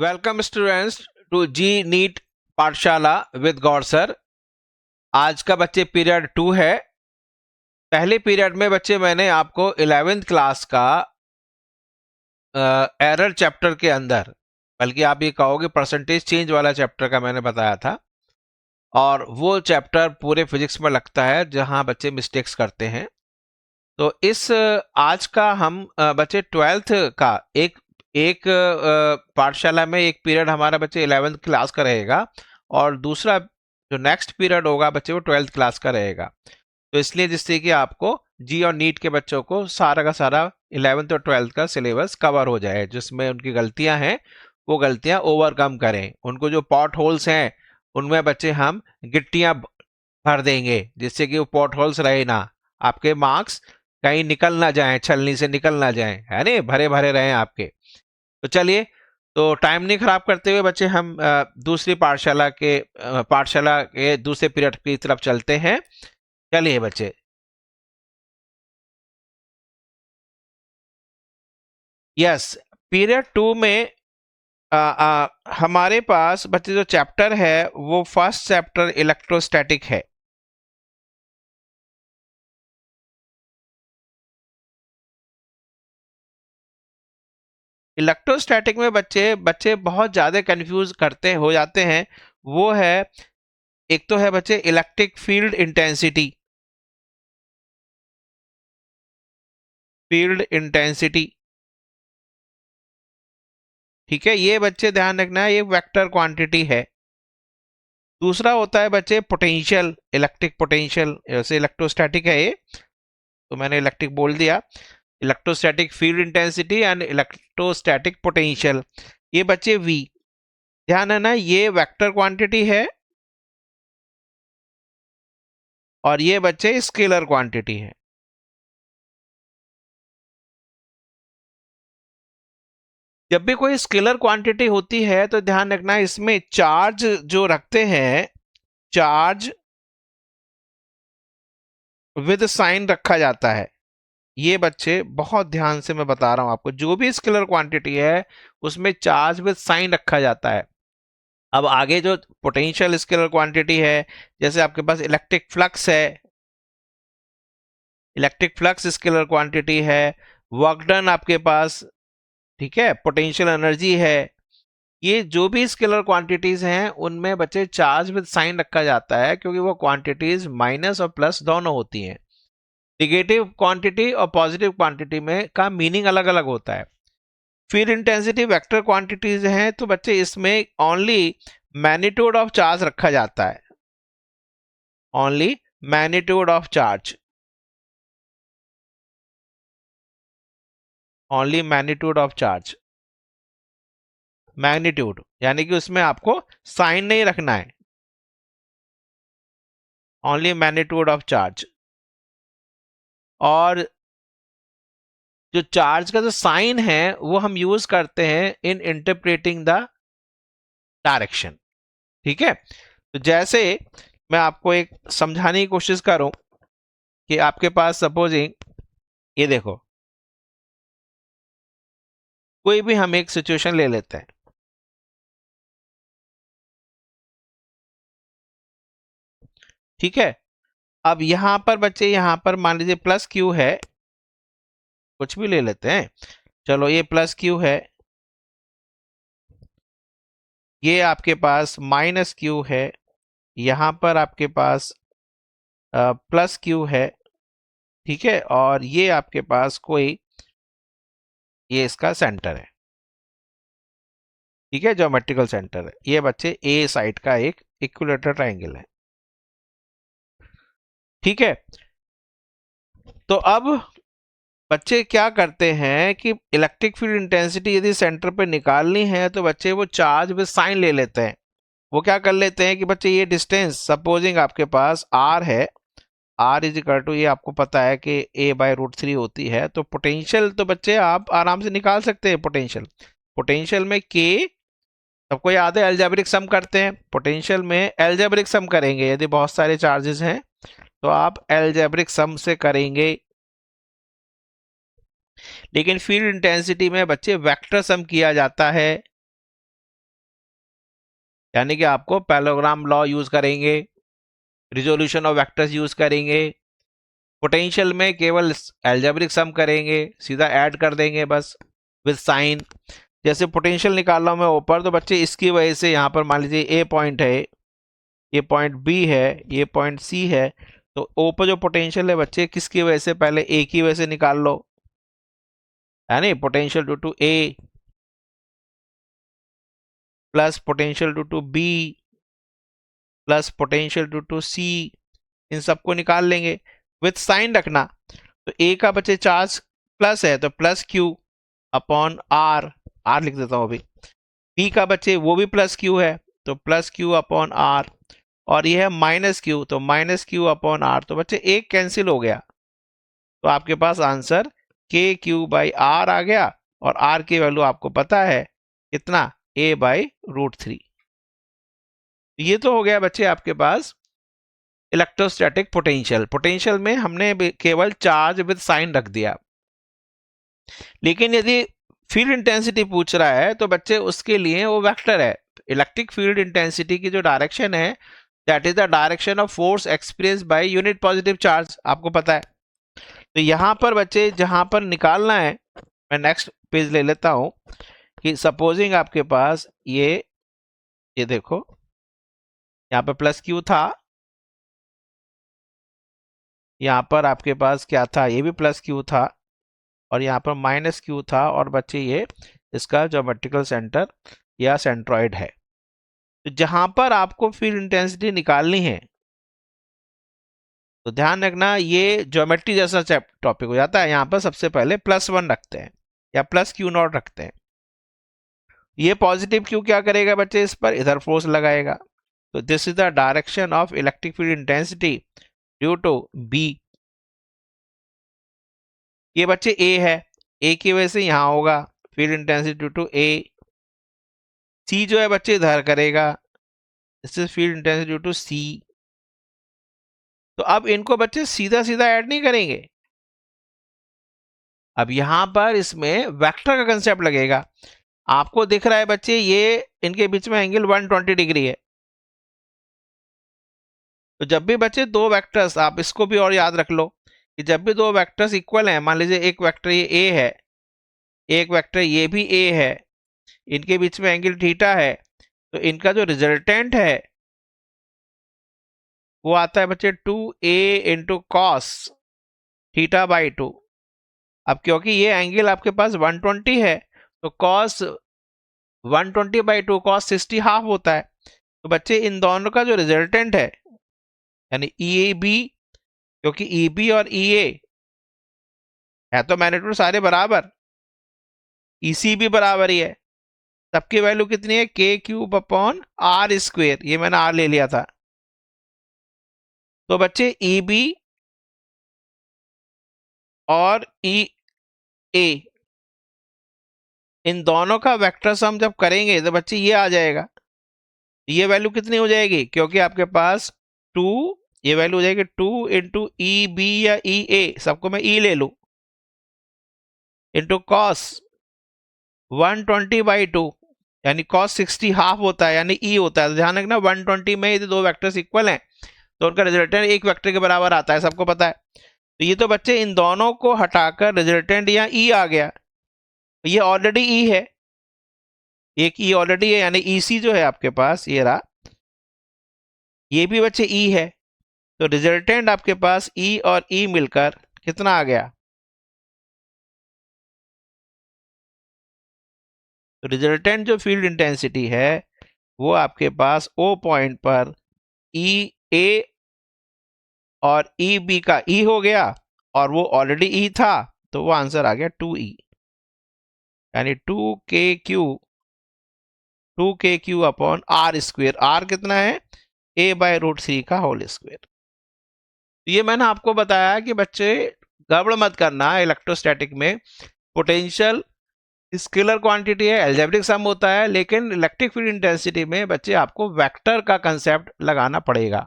Welcome students to जी NEET Pathshala with Gaur sir. आज का बच्चे पीरियड 2 है। पहले पीरियड में बच्चे मैंने आपको 11th क्लास का एरर चैप्टर के अंदर, बल्कि आप ये कहोगे परसेंटेज चेंज वाला चैप्टर का मैंने बताया था, और वो चैप्टर पूरे फिजिक्स में लगता है जहां बच्चे मिस्टेक्स करते हैं। तो इस आज का हम बच्चे 12th का एक एक पाठशाला में एक पीरियड हमारा बच्चे 11th क्लास का रहेगा, और दूसरा जो नेक्स्ट पीरियड होगा बच्चे वो 12th क्लास का रहेगा। तो इसलिए जिससे कि आपको जी और नीट के बच्चों को सारा का सारा 11th और 12th का सिलेबस कवर हो जाए, जिसमें उनकी गलतियां हैं वो गलतियां ओवरकम करें। उनको जो पॉट होल्स हैं उनमें बच्चे हम गिट्टियां भर देंगे, जिससे कि वो पॉट होल्स रहे ना, आपके मार्क्स कहीं निकल ना जाएं, छलनी से निकल ना जाएं, है ना, भरे भरे रहें आपके। तो चलिए, तो टाइम नहीं खराब करते हुए बच्चे हम दूसरी पाठशाला के दूसरे पीरियड की तरफ चलते हैं। चलिए बच्चे, यस, पीरियड 2 में हमारे पास बच्चे जो चैप्टर है वो फर्स्ट चैप्टर इलेक्ट्रोस्टैटिक है। इलेक्ट्रोस्टैटिक में बच्चे बच्चे बहुत ज्यादा कंफ्यूज करते हो जाते हैं। वो है, एक तो है बच्चे electric field intensity. Field intensity, ठीक है, ये बच्चे ध्यान रखना है, ये वेक्टर क्वांटिटी है। दूसरा होता है बच्चे पोटेंशियल, इलेक्ट्रिक पोटेंशियल। जैसे इलेक्ट्रोस्टैटिक है ये, तो मैंने इलेक्ट्रिक बोल दिया। Electrostatic field intensity and electrostatic potential, ये बच्चे वी। ध्यान है ना, ये वेक्टर क्वांटिटी है और ये बच्चे स्केलर क्वांटिटी है। जब भी कोई स्केलर क्वांटिटी होती है तो ध्यान रखना, इसमें चार्ज जो रखते हैं, चार्ज विद साइन रखा जाता है। ये बच्चे बहुत ध्यान से मैं बता रहा हूं आपको, जो भी स्केलर क्वांटिटी है उसमें चार्ज विद साइन रखा जाता है। अब आगे जो पोटेंशियल स्केलर क्वांटिटी है, जैसे आपके पास इलेक्ट्रिक फ्लक्स है, इलेक्ट्रिक फ्लक्स स्केलर क्वांटिटी है। वर्क डन आपके पास, ठीक है, पोटेंशियल एनर्जी है। ये जो भी स्केलर क्वांटिटीज हैं उनमें बच्चे चार्ज विद साइन रखा जाता है, क्योंकि वो क्वांटिटीज माइनस और प्लस दोनों होती हैं। निगेटिव क्वांटिटी और पॉजिटिव क्वांटिटी में का मीनिंग अलग अलग होता है। फील्ड इंटेंसिटी वेक्टर क्वांटिटीज हैं, तो बच्चे इसमें ओनली मैग्नीट्यूड ऑफ चार्ज रखा जाता है। Only magnitude of charge, only magnitude of charge. Magnitude यानी कि उसमें आपको साइन नहीं रखना है, ओनली मैग्नीट्यूड ऑफ चार्ज। और जो चार्ज का जो साइन है वो हम यूज करते हैं इन इंटरप्रेटिंग द डायरेक्शन, ठीक है। तो जैसे मैं आपको एक समझाने की कोशिश करूं कि आपके पास सपोजिंग, ये देखो, कोई भी हम एक सिचुएशन ले लेते हैं, ठीक है। अब यहां पर बच्चे, यहां पर मान लीजिए प्लस क्यू है, कुछ भी ले लेते हैं, चलो ये प्लस क्यू है, ये आपके पास माइनस क्यू है, यहां पर आपके पास प्लस क्यू है, ठीक है, और ये आपके पास कोई, ये इसका सेंटर है, ठीक है, ज्योमेट्रिकल सेंटर है। ये बच्चे ए साइड का एक इक्विलेटरल ट्रायंगल है, ठीक है। तो अब बच्चे क्या करते हैं कि इलेक्ट्रिक फील्ड इंटेंसिटी यदि सेंटर पे निकालनी है तो बच्चे वो चार्ज विद साइन ले लेते हैं। वो क्या कर लेते हैं कि बच्चे ये डिस्टेंस, सपोजिंग आपके पास आर है, आर इज इक्वल टू, ये आपको पता है कि a/√3 होती है, तो पोटेंशियल तो बच्चे आप आराम से निकाल सकते हैं। पोटेंशियल, पोटेंशियल में के, सबको याद है एल्जेब्रिक सम करते हैं, पोटेंशियल में एल्जेब्रिक सम करेंगे यदि बहुत सारे चार्जेस हैं तो आप एल्जेब्रिक सम से करेंगे। लेकिन फील्ड इंटेंसिटी में बच्चे वेक्टर सम किया जाता है, यानी कि आपको पैरेललोग्राम लॉ यूज करेंगे, रिजोल्यूशन ऑफ वेक्टर्स यूज करेंगे, पोटेंशियल में केवल एल्जेब्रिक सम करेंगे, सीधा ऐड कर देंगे बस विद साइन। जैसे पोटेंशियल निकाल रहा हूं मैं ऊपर, तो बच्चे इसकी वजह से यहाँ पर मान लीजिए ए पॉइंट है, ये पॉइंट बी है, ये पॉइंट सी है, तो ओ पर जो पोटेंशियल है बच्चे किसकी वजह से, पहले ए की वजह से निकाल लो, है नहीं, potential due to A plus potential due to B plus potential due to C, इन सबको निकाल लेंगे विथ साइन रखना। तो ए का बच्चे चार्ज प्लस है तो plus Q upon R, R लिख देता हूं अभी। बी का बच्चे वो भी प्लस क्यू है तो प्लस क्यू अपॉन आर, और ये है माइनस क्यू तो माइनस क्यू अपॉन आर, तो बच्चे एक कैंसिल हो गया, तो आपके पास आंसर के क्यू बाई आर आ गया, और आर की वैल्यू आपको पता है कितना, ए बाई √3। ये तो हो गया बच्चे आपके पास इलेक्ट्रोस्टैटिक पोटेंशियल। पोटेंशियल में हमने केवल चार्ज विद साइन रख दिया, लेकिन यदि फील्ड इंटेंसिटी पूछ रहा है तो बच्चे उसके लिए वो वेक्टर है। इलेक्ट्रिक फील्ड इंटेंसिटी की जो डायरेक्शन है that is the direction of force experience by unit positive charge, आपको पता है। तो यहां पर बच्चे जहां पर निकालना है, मैं नेक्स्ट पेज ले लेता हूं कि सपोजिंग आपके पास ये देखो यहां पर प्लस क्यू था, यहां पर आपके पास क्या था, ये भी प्लस क्यू था, और यहाँ पर माइनस क्यू था, और बच्चे ये इसका ज्योमेट्रिकल सेंटर या सेंट्रॉइड है। तो जहां पर आपको फील्ड इंटेंसिटी निकालनी है तो ध्यान रखना ये ज्योमेट्री जैसा टॉपिक हो जाता है। यहाँ पर सबसे पहले +1 रखते हैं या प्लस क्यू नॉट रखते हैं। ये पॉजिटिव क्यू क्या करेगा बच्चे, इस पर इधर फोर्स लगाएगा। तो this is the direction of electric field intensity due to B. ये बच्चे ए है, ए की वजह से यहां होगा field intensity due to A. C जो है बच्चे इधर करेगा, this is field intensity due to C. तो अब इनको बच्चे सीधा सीधा ऐड नहीं करेंगे, अब यहां पर इसमें वेक्टर का कंसेप्ट लगेगा। आपको दिख रहा है बच्चे ये इनके बीच में एंगल 120 डिग्री है। तो जब भी बच्चे दो वेक्टर्स, आप इसको भी और याद रख लो कि जब भी दो वेक्टर्स इक्वल हैं, मान लीजिए एक वेक्टर ये ए है, एक वेक्टर ये भी ए है, इनके बीच में एंगल थीटा है, तो इनका जो रिजल्टेंट है वो आता है बच्चे 2a into cos theta by 2। अब क्योंकि ये एंगल आपके पास 120 है तो कॉस 120 बाई 2 कॉस 60 हाफ होता है। तो बच्चे इन दोनों का जो रिजल्टेंट है यानी ई बी, क्योंकि ई बी और ई ए है तो मैग्नीट्यूड सारे बराबर, ई सी भी बराबर ही है, सबकी वैल्यू कितनी है, के क्यूब अपॉन आर स्क्वेयर, ये मैंने आर ले लिया था। तो बच्चे ई बी और ई ए इन दोनों का वेक्टर सम जब करेंगे तो बच्चे ये आ जाएगा, ये वैल्यू कितनी हो जाएगी, क्योंकि आपके पास 2, ये वैल्यू हो जाएगी 2 इंटू ई बी या ई ए, सबको मैं ई ले लू, इंटू कॉस 120 बाई 2 यानी कॉस 60 हाफ होता है यानी ई होता है। तो ध्यान रखना 120 में यदि दो वेक्टर्स इक्वल हैं तो उनका रिजल्टेंट एक वेक्टर के बराबर आता है, सबको पता है। तो ये तो बच्चे इन दोनों को हटाकर रिजल्टेंट यहाँ ई आ गया, ये ऑलरेडी ई है, एक ई ऑलरेडी है यानी ई सी जो है आपके पास ये रहा, ये भी बच्चे ई है। तो रिजल्टेंट आपके पास ई और ई मिलकर कितना आ गया, तो रिजल्टेंट जो फील्ड इंटेंसिटी है वो आपके पास ओ पॉइंट पर ई ए और ई बी का ई हो गया, और वो ऑलरेडी ई था तो वो आंसर आ गया 2e, यानी 2k Q upon R square, R कितना है a बाय √3 का होल स्क्वेयर। ये मैंने आपको बताया कि बच्चे गड़बड़ मत करना, इलेक्ट्रोस्टैटिक में पोटेंशियल स्केलर क्वांटिटी है, अलजेब्रिक सम होता है, लेकिन इलेक्ट्रिक फील्ड इंटेंसिटी में बच्चे आपको वेक्टर का कंसेप्ट लगाना पड़ेगा।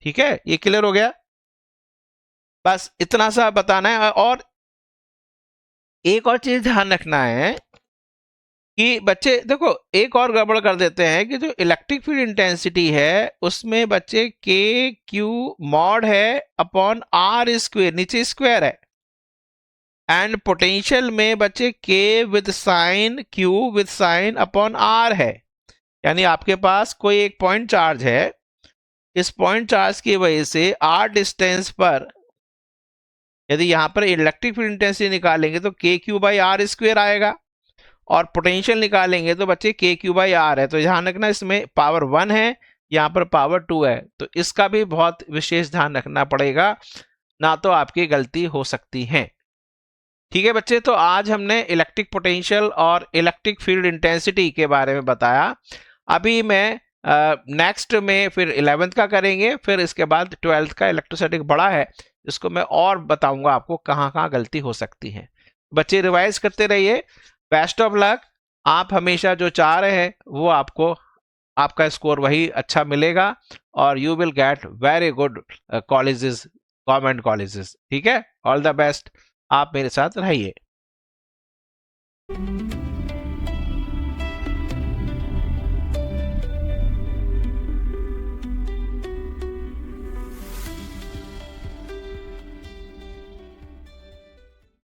ठीक है, ये क्लियर हो गया, बस इतना सा बताना है। और एक और चीज ध्यान रखना है कि बच्चे देखो एक और गड़बड़ कर देते हैं कि जो इलेक्ट्रिक फील्ड इंटेंसिटी है उसमें बच्चे के क्यू मॉड है अपॉन आर स्क्वेयर, नीचे स्क्वायर है, एंड पोटेंशियल में बच्चे K with sign Q with sign upon R है। यानी आपके पास कोई एक पॉइंट चार्ज है, इस पॉइंट चार्ज की वजह से आर डिस्टेंस पर यदि यहां पर इलेक्ट्रिक फील्ड इंटेंसिटी निकालेंगे तो के क्यू बाई आर स्क्वेयर आएगा, और पोटेंशियल निकालेंगे तो बच्चे के क्यू बाई आर है। तो ध्यान रखना इसमें पावर 1 है, यहाँ पर पावर 2 है, तो इसका भी बहुत विशेष ध्यान रखना पड़ेगा, ना तो आपकी गलती हो सकती है। ठीक है बच्चे, तो आज हमने इलेक्ट्रिक पोटेंशियल और इलेक्ट्रिक फील्ड इंटेंसिटी के बारे में बताया। अभी मैं नेक्स्ट में फिर 11th का करेंगे, फिर इसके बाद 12th का इलेक्ट्रोस्टैटिक बड़ा है, इसको मैं और बताऊंगा आपको कहाँ कहाँ गलती हो सकती है। बच्चे रिवाइज करते रहिए, बेस्ट ऑफ लक। आप हमेशा जो चाह रहे हैं वो आपको, आपका स्कोर वही अच्छा मिलेगा, और you will get very good colleges, government colleges. ठीक है, ऑल द बेस्ट, आप मेरे साथ रहिए।